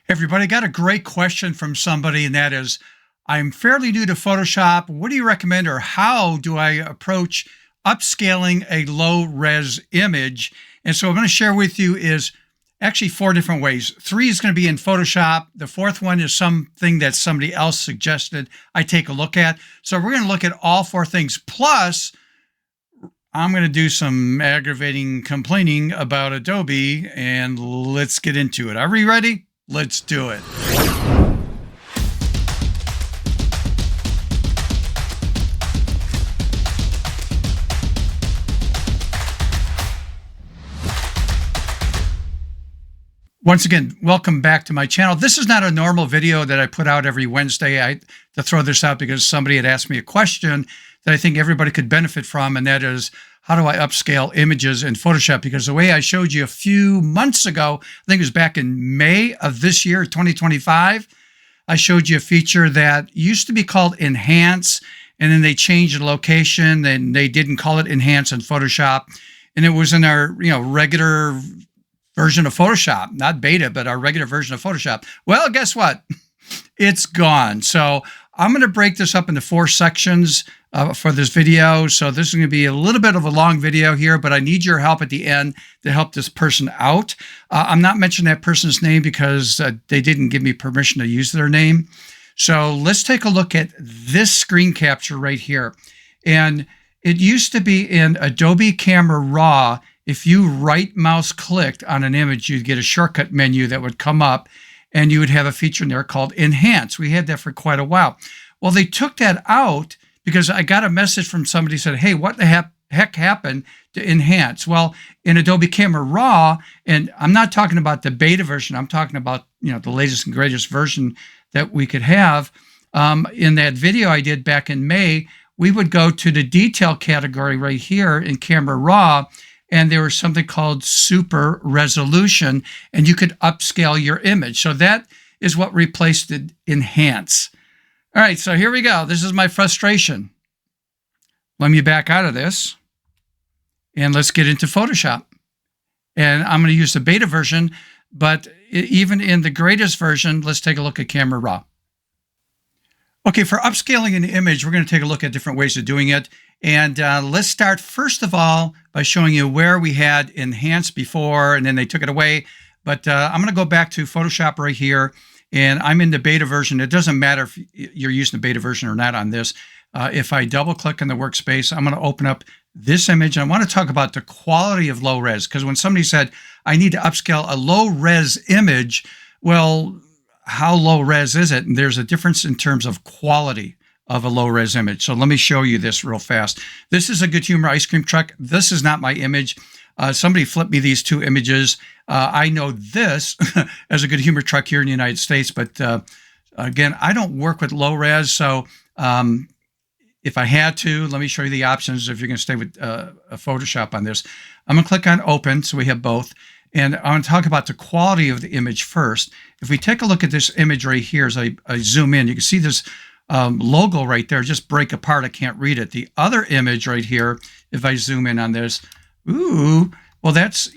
Everybody got a great question from somebody, and that is, I'm fairly new to Photoshop. What do you recommend, or how do I approach upscaling a low res image? And so I'm going to share with you is actually 4 different ways. 3 is going to be in Photoshop. The 4th one is something that somebody else suggested I take a look at. So we're going to look at all 4 things. Plus, I'm going to do some aggravating complaining about Adobe, and let's get into it. Are we ready? Let's do it. Once again, welcome back to my channel. This is not a normal video that I put out every Wednesday. I to throw this out because somebody had asked me a question that I think everybody could benefit from, and that is, how do I upscale images in Photoshop? Because the way I showed you a few months ago, I think it was back in May of this year, 2025, I showed you a feature that used to be called Enhance, and then they changed the location, and they didn't call it Enhance in Photoshop. And it was in our regular version of Photoshop, not beta, but our regular version of Photoshop. Well, guess what? It's gone. So I'm going to break this up into 4 sections for this video. So this is going to be a little bit of a long video here, but I need your help at the end to help this person out. I'm not mentioning that person's name because they didn't give me permission to use their name. So let's take a look at this screen capture right here. And it used to be in Adobe Camera Raw. If you right mouse clicked on an image, you'd get a shortcut menu that would come up, and you would have a feature in there called Enhance. We had that for quite a while. Well, they took that out because I got a message from somebody who said, hey, what the heck happened to Enhance? Well, in Adobe Camera Raw, and I'm not talking about the beta version, I'm talking about the latest and greatest version that we could have. In that video I did back in May, we would go to the detail category right here in Camera Raw, and there was something called super resolution, and you could upscale your image. So that is what replaced the Enhance. All right, so here we go. This is my frustration. Let me back out of this, and let's get into Photoshop. And I'm going to use the beta version, but even in the greatest version, let's take a look at Camera Raw. Okay, for upscaling an image, we're going to take a look at different ways of doing it. And let's start, first of all, by showing you where we had Enhance before, and then they took it away. But I'm going to go back to Photoshop right here, and I'm in the beta version. It doesn't matter if you're using the beta version or not on this. If I double-click on the workspace, I'm going to open up this image. And I want to talk about the quality of low-res, because when somebody said, I need to upscale a low-res image, well, how low-res is it? And there's a difference in terms of quality of a low-res image. So let me show you this real fast. This is a Good Humor ice cream truck. This is not my image. Somebody flipped me these 2 images. I know this as a Good Humor truck here in the United States, but again, I don't work with low-res. So if I had to, let me show you the options if you're going to stay with a Photoshop on this. I'm going to click on Open, so we have both. And I want to talk about the quality of the image first. If we take a look at this image right here, as I zoom in, you can see this logo right there just break apart. I can't read it. The other image right here, if I zoom in on this, ooh, well, that's,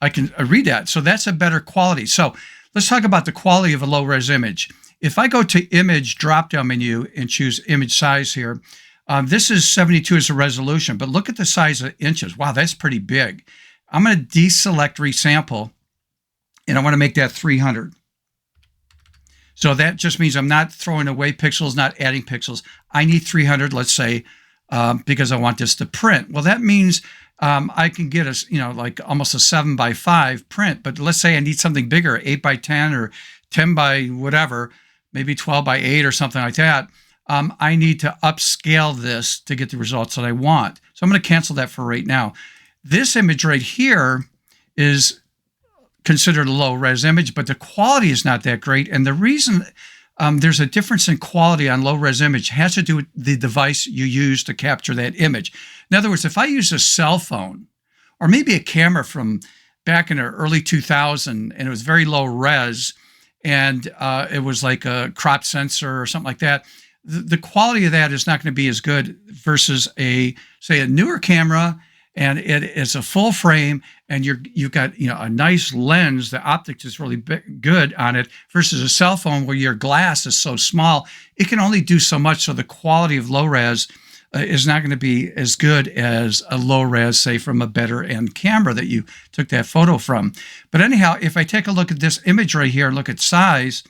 I can read that. So that's a better quality. So let's talk about the quality of a low-res image. If I go to Image drop-down menu and choose Image Size here, this is 72 as a resolution, but look at the size of inches. Wow, that's pretty big. I'm going to deselect Resample, and I want to make that 300. So that just means I'm not throwing away pixels, not adding pixels. I need 300, let's say, because I want this to print. Well, that means I can get like almost a 7:5 print. But let's say I need something bigger, 8:10 or 10 by whatever, maybe 12:8 or something like that. I need to upscale this to get the results that I want. So I'm going to cancel that for right now. This image right here is considered a low-res image, but the quality is not that great. And the reason there's a difference in quality on low-res image has to do with the device you use to capture that image. In other words, if I use a cell phone or maybe a camera from back in the early 2000s and it was very low-res and it was like a crop sensor or something like that, the quality of that is not going to be as good versus say a newer camera and it is a full frame, and you've got a nice lens. The optics is really good on it versus a cell phone where your glass is so small, it can only do so much. So the quality of low res is not going to be as good as a low res, say, from a better end camera that you took that photo from. But anyhow, if I take a look at this image right here, look at size,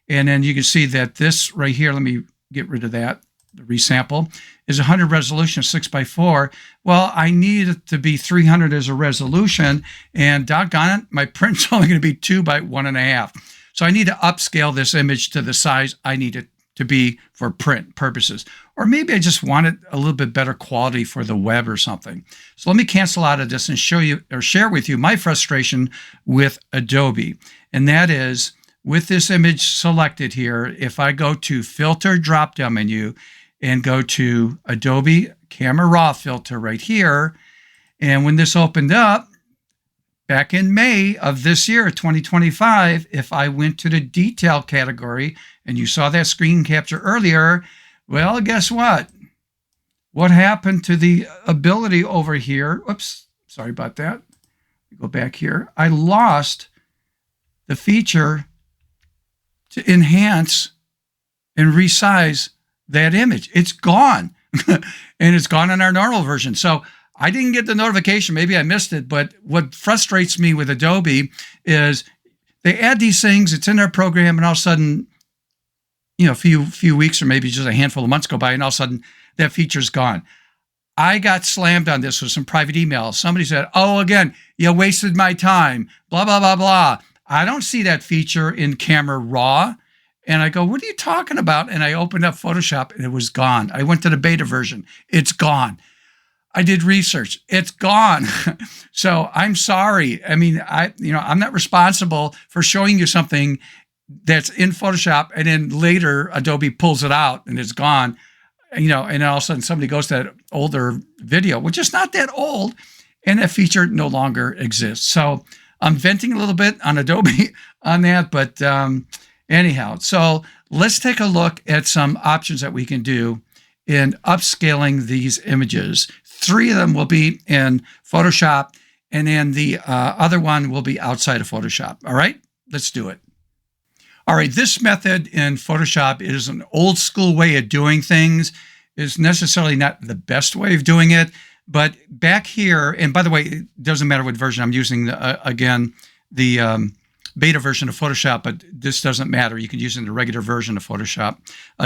and then you can see that this right here, let me get rid of that, the resample, is 100 resolution, 6x4. Well, I need it to be 300 as a resolution, and doggone it, my print's only going to be 2 by 1.5. So I need to upscale this image to the size I need it to be for print purposes. Or maybe I just want it a little bit better quality for the web or something. So let me cancel out of this and show you or share with you my frustration with Adobe. And that is, with this image selected here, if I go to Filter drop-down menu and go to Adobe Camera Raw Filter right here, and when this opened up, back in May of this year, 2025, if I went to the detail category, and you saw that screen capture earlier, well, guess what? What happened to the ability over here? Oops, sorry about that. Go back here. I lost the feature to enhance and resize that image. It's gone. And it's gone in our normal version. So I didn't get the notification. Maybe I missed it. But what frustrates me with Adobe is they add these things. It's in their program, and all of a sudden, a few weeks or maybe just a handful of months go by, and all of a sudden that feature's gone. I got slammed on this with some private emails. Somebody said, "Oh, again, you wasted my time, blah, blah, blah, blah." I don't see that feature in Camera Raw. And I go, "What are you talking about?" And I opened up Photoshop, and it was gone. I went to the beta version. It's gone. I did research. It's gone. So I'm sorry. I mean, I'm not responsible for showing you something that's in Photoshop, and then later Adobe pulls it out and it's gone. And then all of a sudden somebody goes to that older video, which is not that old, and that feature no longer exists. So I'm venting a little bit on Adobe on that, but anyhow, so let's take a look at some options that we can do in upscaling these images. 3 of them will be in Photoshop, and then the other one will be outside of Photoshop. All right, let's do it. All right, this method in Photoshop is an old school way of doing things. It's necessarily not the best way of doing it, but back here, and by the way, it doesn't matter what version I'm using, again, the beta version of Photoshop, but this doesn't matter. You can use it in the regular version of Photoshop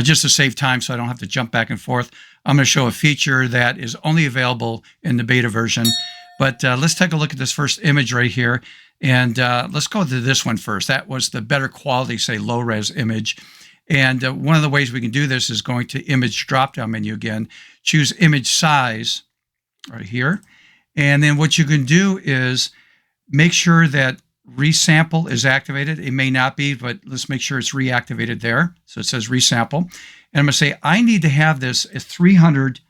just to save time so I don't have to jump back and forth. I'm going to show a feature that is only available in the beta version, but let's take a look at this first image right here. And let's go to this one first. That was the better quality, say, low-res image. And one of the ways we can do this is going to Image drop-down menu again, choose Image Size right here. And then what you can do is make sure that Resample is activated. It may not be, but let's make sure it's reactivated there. So it says Resample. And I'm going to say I need to have this at 300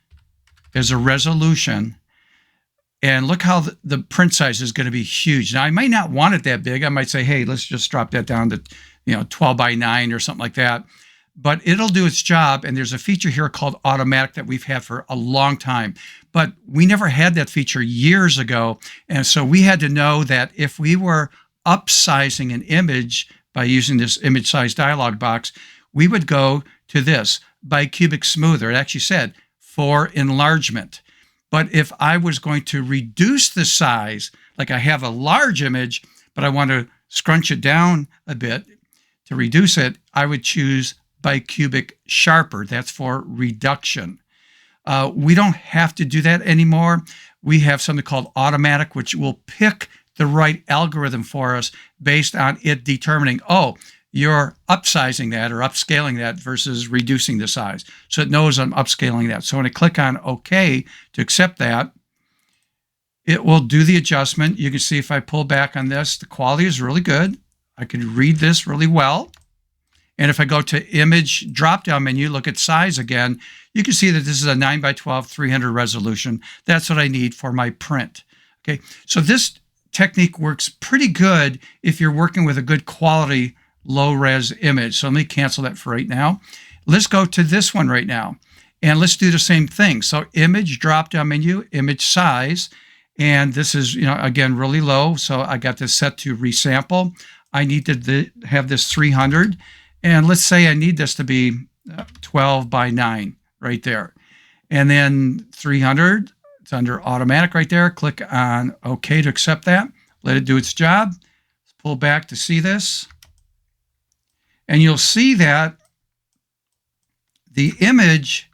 as a resolution. And look how the print size is going to be huge. Now, I might not want it that big. I might say, hey, let's just drop that down to 12 by 9 or something like that. But it'll do its job. And there's a feature here called Automatic that we've had for a long time. But we never had that feature years ago. And so we had to know that if we were upsizing an image by using this image size dialog box, we would go to this bicubic smoother. It actually said for enlargement. But if I was going to reduce the size, like I have a large image, but I want to scrunch it down a bit to reduce it, I would choose bicubic sharper. That's for reduction. We don't have to do that anymore. We have something called Automatic, which will pick the right algorithm for us based on it determining, oh, you're upsizing that or upscaling that versus reducing the size. So it knows I'm upscaling that. So when I click on OK to accept that, it will do the adjustment. You can see if I pull back on this, the quality is really good. I can read this really well. And if I go to Image drop-down menu, look at size again, you can see that this is a 9 by 12, 300 resolution. That's what I need for my print. Okay, so this technique works pretty good if you're working with a good quality low-res image. So let me cancel that for right now. Let's go to this one right now, and let's do the same thing. So Image drop-down menu, Image size, And this is, again, really low. So I got this set to resample. I need to have this 300. And let's say I need this to be 12 by 9 right there. And then 300, it's under automatic right there. Click on OK to accept that. Let it do its job. Let's pull back to see this. And you'll see that the image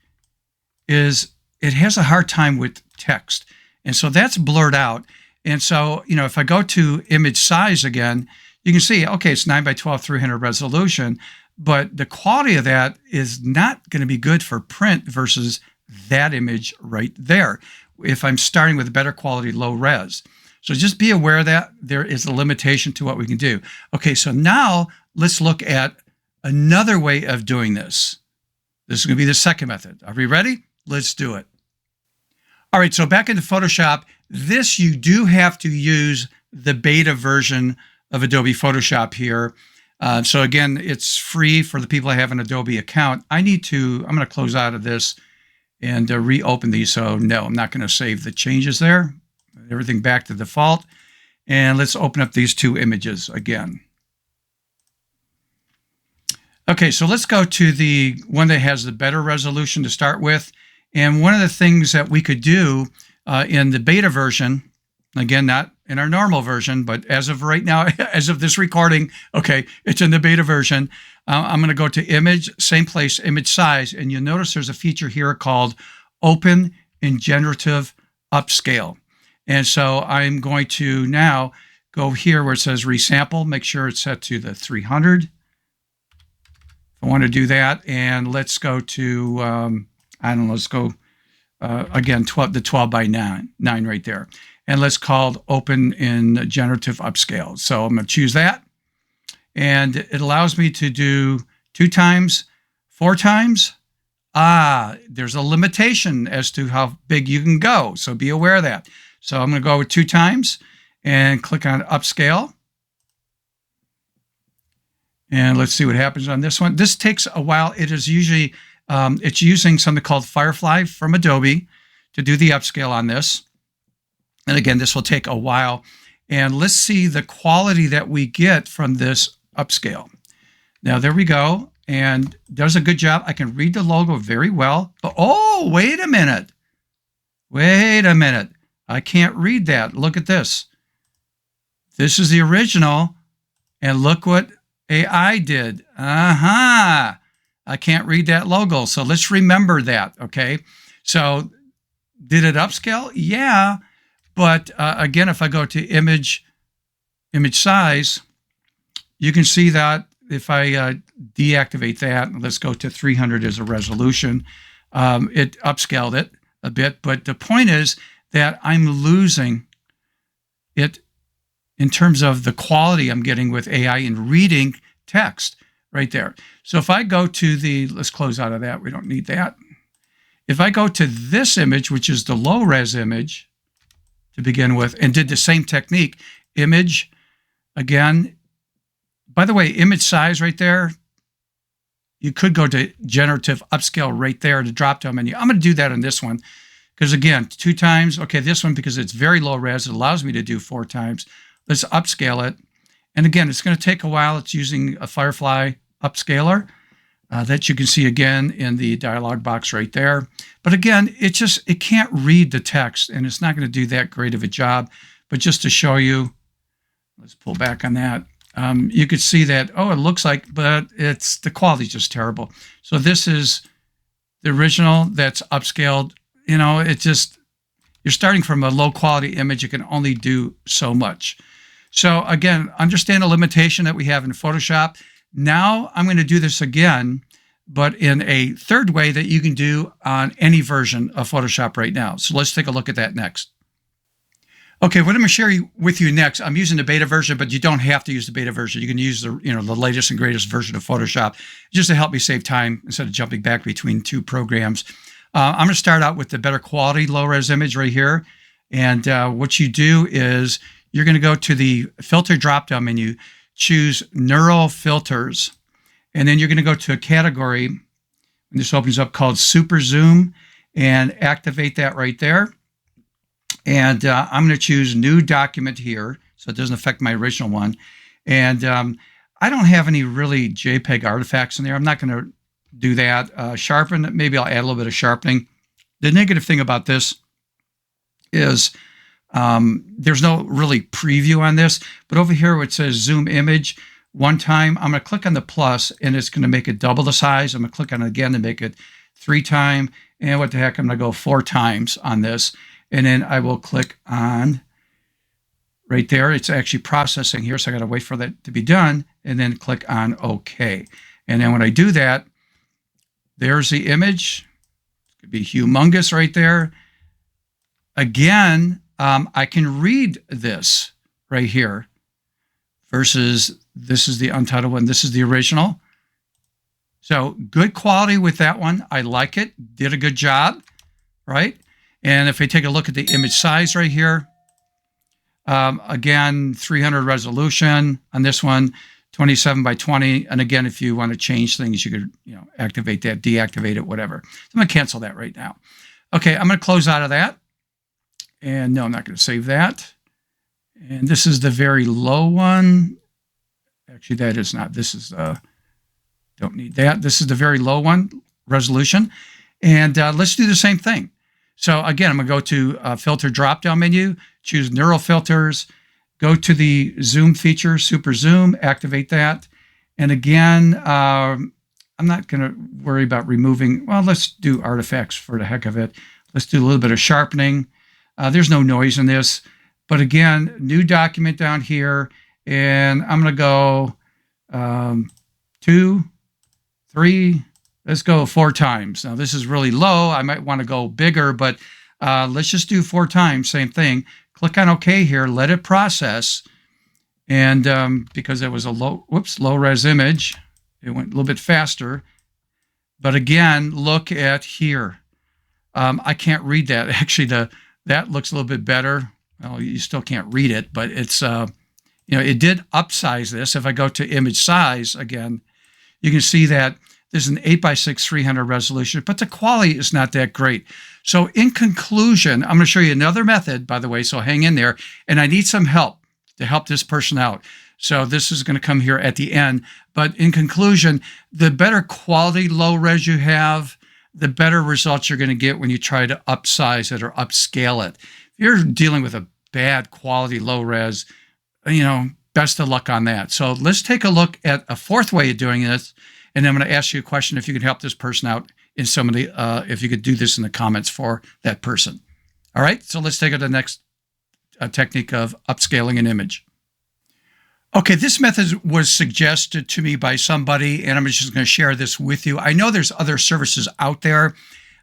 it has a hard time with text. And so that's blurred out. And so, if I go to image size again, you can see, okay, it's 9 by 12, 300 resolution, but the quality of that is not going to be good for print versus that image right there, if I'm starting with a better quality low res. So just be aware that there is a limitation to what we can do. Okay, so now let's look at another way of doing this. This is going to be the second method. Are we ready? Let's do it. All right, so back into Photoshop, this you do have to use the beta version of Adobe Photoshop here. So again, it's free for the people that have an Adobe account. I'm going to close out of this and reopen these. So no, I'm not going to save the changes there. Everything back to default. And let's open up these two images again. Okay, so let's go to the one that has the better resolution to start with. And one of the things that we could do in the beta version, again, not in our normal version, but as of right now, as of this recording, okay, it's in the beta version. I'm going to go to image, same place, image size, and you'll notice there's a feature here called Open in Generative Upscale. And so I'm going to now go here where it says resample, make sure it's set to the 300. If I want to do that, and let's go to, I don't know, let's go, again, the 12 by 9 right there. And let's call Open in Generative Upscale. So I'm going to choose that. And it allows me to do 2 times, 4 times. There's a limitation as to how big you can go. So be aware of that. So I'm going to go with 2 times and click on Upscale. And let's see what happens on this one. This takes a while. It is usually, it's using something called Firefly from Adobe to do the upscale on this. And again, this will take a while. And let's see the quality that we get from this upscale. Now, there we go. And does a good job. I can read the logo very well. But, oh, wait a minute. Wait a minute. I can't read that. Look at this. This is the original. And look what AI did. I can't read that logo. So let's remember that, okay? So did it upscale? Yeah. But again, if I go to image size, you can see that if I deactivate that, let's go to 300 as a resolution, it upscaled it a bit. But the point is that I'm losing it in terms of the quality I'm getting with AI in reading text right there. So if I go to let's close out of that. We don't need that. If I go to this image, which is the low res image to begin with, and did the same technique, image, again, by the way, image size right there, you could go to generative upscale right there, the drop down menu. I'm going to do that on this one because again, 2 times. Okay, this one, because it's very low res, it allows me to do 4 times. Let's upscale it. And again, it's going to take a while. It's using a Firefly upscaler that you can see again in the dialog box right there. But again, it can't read the text, and it's not going to do that great of a job. But just to show you, let's pull back on that. You could see that, it looks like, but the quality is just terrible. So this is the original that's upscaled. You're starting from a low quality image. You can only do so much. So again, understand the limitation that we have in Photoshop. Now I'm going to do this again, but in a third way that you can do on any version of Photoshop right now. So let's take a look at that next. Okay, what I'm going to share with you next, I'm using the beta version, but you don't have to use the beta version. You can use the latest and greatest version of Photoshop just to help me save time instead of jumping back between 2 programs. I'm going to start out with the better quality low-res image right here. And what you do is you're going to go to the filter drop-down menu, choose Neural Filters, and then you're going to go to a category, and this opens up, called Super Zoom, and activate that right there. And I'm going to choose new document here, so it doesn't affect my original one. And I don't have any really JPEG artifacts in there. I'm not going to do that. Sharpen, maybe I'll add a little bit of sharpening. The negative thing about this is there's no really preview on this, but over here where it says zoom image, one time I'm going to click on the plus and it's going to make it double the size. I'm going to click on it again to make it 3 times. And what the heck, I'm going to go 4 times on this. And then I will click on right there. It's actually processing here, so I got to wait for that to be done and then click on OK. And then when I do that, there's the image. It could be humongous right there. Again, I can read this right here versus this is the untitled one. This is the original. So good quality with that one. I like it. Did a good job, right? And if we take a look at the image size right here, again, 300 resolution on this one, 27 by 20. And again, if you want to change things, you could, activate that, deactivate it, whatever. So I'm going to cancel that right now. Okay, I'm going to close out of that. And no, I'm not going to save that. And this is the very low one. Actually, that is not. This is, don't need that. This is the very low one, resolution. And let's do the same thing. So again, I'm going to go to filter drop-down menu, choose neural filters, go to the zoom feature, super zoom, activate that. And again, I'm not going to worry about removing, well, let's do artifacts for the heck of it. Let's do a little bit of sharpening. There's no noise in this. But again, new document down here. And I'm going to go 2, 3, let's go 4 times. Now this is really low. I might want to go bigger, but let's just do 4 times, same thing. Click on OK here, let it process. And because it was a low res image, it went a little bit faster. But again, look at here. I can't read that. Actually, that looks a little bit better. Well, you still can't read it, but it's, it did upsize this. If I go to image size again, you can see that there's an 8x6 300 resolution, but the quality is not that great. So in conclusion, I'm going to show you another method, by the way, so hang in there. And I need some help to help this person out. So this is going to come here at the end. But in conclusion, the better quality low res you have, the better results you're going to get when you try to upsize it or upscale it. If you're dealing with a bad quality low res, best of luck on that. So let's take a look at a fourth way of doing this. And I'm going to ask you a question if you could help this person out in some of the, if you could do this in the comments for that person. All right, so let's take it to the next technique of upscaling an image. Okay, this method was suggested to me by somebody, and I'm just going to share this with you. I know there's other services out there.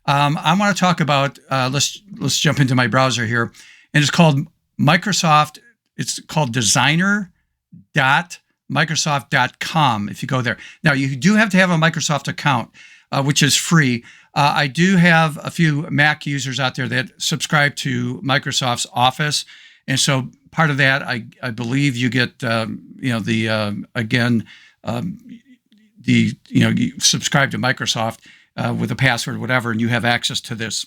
I want to talk about, let's jump into my browser here, and it's called Microsoft. It's called designer.microsoft.com if you go there. Now, you do have to have a Microsoft account, which is free. I do have a few Mac users out there that subscribe to Microsoft's Office. And so part of that, I believe you get, you subscribe to Microsoft with a password or whatever, and you have access to this.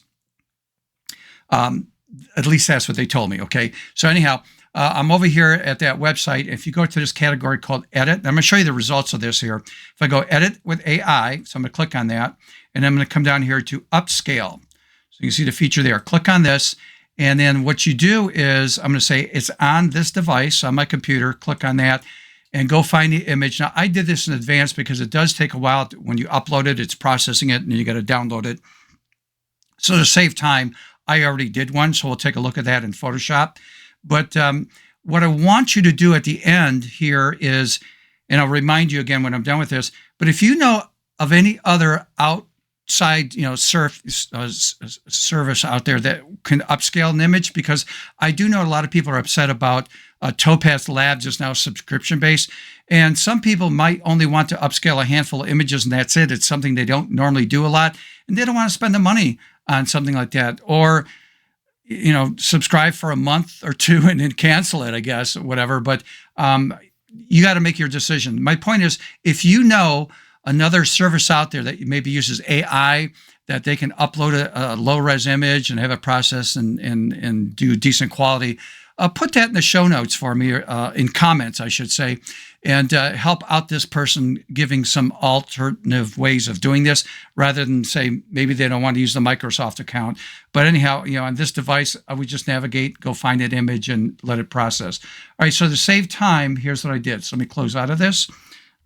At least that's what they told me, okay? So anyhow, I'm over here at that website. If you go to this category called Edit, I'm going to show you the results of this here. If I go Edit with AI, so I'm going to click on that, and I'm going to come down here to Upscale. So you can see the feature there. Click on this, and then what you do is I'm going to say it's on this device, on my computer. Click on that, and go find the image. Now, I did this in advance because it does take a while. When you upload it, it's processing it, and you got to download it. So to save time, I already did one, so we'll take a look at that in Photoshop. But what I want you to do at the end here is, and I'll remind you again when I'm done with this, but if you know of any other outside, service out there that can upscale an image, because I do know a lot of people are upset about Topaz Labs is now subscription-based, and some people might only want to upscale a handful of images and that's it. It's something they don't normally do a lot, and they don't want to spend the money on something like that. Or subscribe for a month or two and then cancel it, I guess, whatever. But you got to make your decision. My point is, if you know another service out there that maybe uses AI, that they can upload a low-res image and have it processed and do decent quality, put that in the show notes for me, in comments, I should say, and help out this person giving some alternative ways of doing this, rather than say maybe they don't want to use the Microsoft account. But anyhow, on this device, I would just navigate, go find that image and let it process. All right, so to save time, here's what I did. So let me close out of this.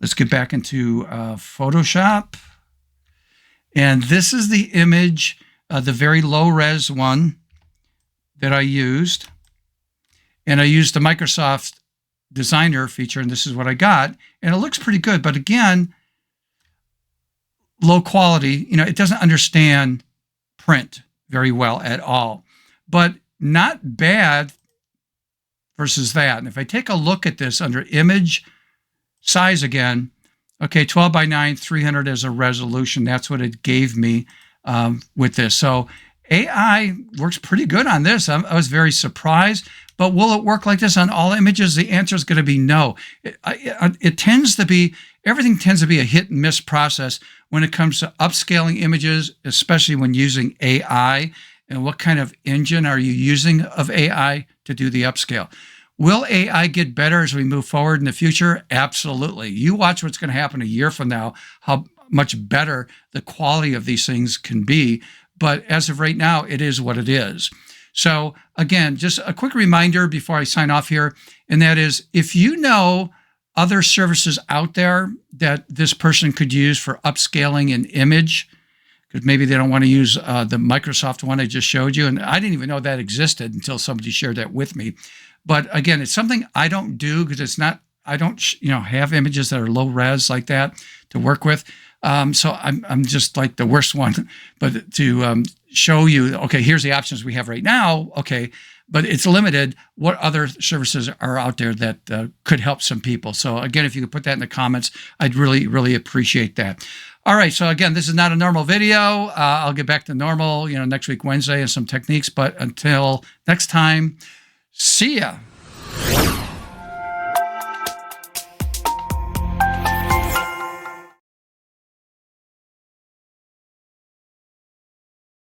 Let's get back into Photoshop. And this is the image, the very low res one that I used. And I used the Microsoft Designer feature, and this is what I got. And it looks pretty good. But again, low quality, it doesn't understand print very well at all. But not bad versus that. And if I take a look at this under image size again, okay, 12 by 9, 300 as a resolution. That's what it gave me with this. So AI works pretty good on this. I was very surprised. But will it work like this on all images? The answer is going to be no. It tends to be, everything tends to be a hit and miss process when it comes to upscaling images, especially when using AI. And what kind of engine are you using of AI to do the upscale? Will AI get better as we move forward in the future? Absolutely. You watch what's going to happen a year from now, how much better the quality of these things can be. But as of right now, it is what it is. So again, just a quick reminder before I sign off here, and that is, if you know other services out there that this person could use for upscaling an image, because maybe they don't want to use the Microsoft one I just showed you, and I didn't even know that existed until somebody shared that with me. But again, it's something I don't do because it's not, I don't have images that are low res like that to work with. So I'm just like the worst one. But to show you, okay, here's the options we have right now. Okay, but it's limited. What other services are out there that could help some people? So again, if you could put that in the comments, I'd really, really appreciate that. All right, so again, this is not a normal video. I'll get back to normal, next week, Wednesday, and some techniques. But until next time, see ya.